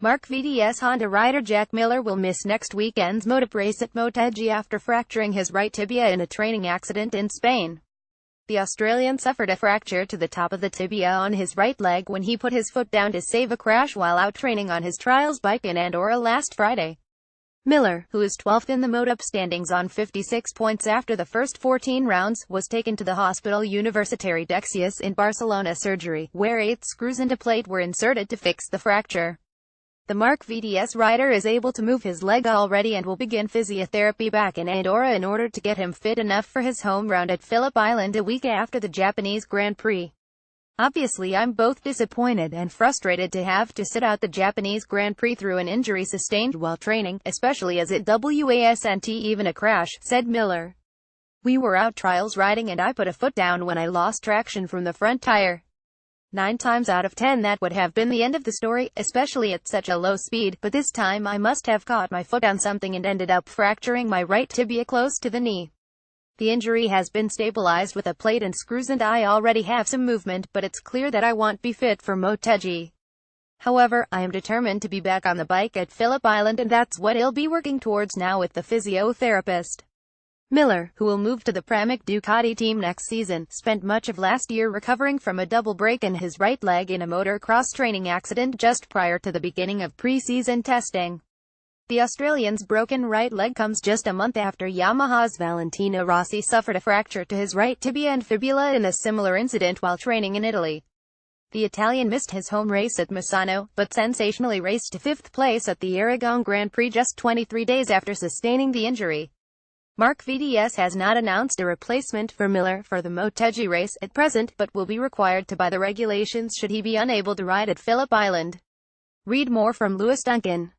Marc VDS Honda rider Jack Miller will miss next weekend's MotoGP race at Motegi after fracturing his right tibia in a training accident in Spain. The Australian suffered a fracture to the top of the tibia on his right leg when he put his foot down to save a crash while out training on his trials bike in Andorra last Friday. Miller, who is 12th in the MotoGP standings on 56 points after the first 14 rounds, was taken to the Hospital Universitari Dexius in Barcelona surgery, where 8 screws and a plate were inserted to fix the fracture. The Marc VDS rider is able to move his leg already and will begin physiotherapy back in Andorra in order to get him fit enough for his home round at Phillip Island a week after the Japanese Grand Prix. Obviously I'm both disappointed and frustrated to have to sit out the Japanese Grand Prix through an injury sustained while training, especially as it wasn't even a crash, said Miller. We were out trials riding and I put a foot down when I lost traction from the front tire. 9 times out of 10 that would have been the end of the story, especially at such a low speed, but this time I must have caught my foot on something and ended up fracturing my right tibia close to the knee. The injury has been stabilized with a plate and screws and I already have some movement, but it's clear that I won't be fit for Motegi. However, I am determined to be back on the bike at Phillip Island and that's what I'll be working towards now with the physiotherapist. Miller, who will move to the Pramac Ducati team next season, spent much of last year recovering from a double break in his right leg in a motocross training accident just prior to the beginning of pre-season testing. The Australian's broken right leg comes just a month after Yamaha's Valentino Rossi suffered a fracture to his right tibia and fibula in a similar incident while training in Italy. The Italian missed his home race at Misano, but sensationally raced to 5th place at the Aragon Grand Prix just 23 days after sustaining the injury. Marc VDS has not announced a replacement for Miller for the Motegi race at present, but will be required to by the regulations should he be unable to ride at Phillip Island. Read more from Lewis Duncan.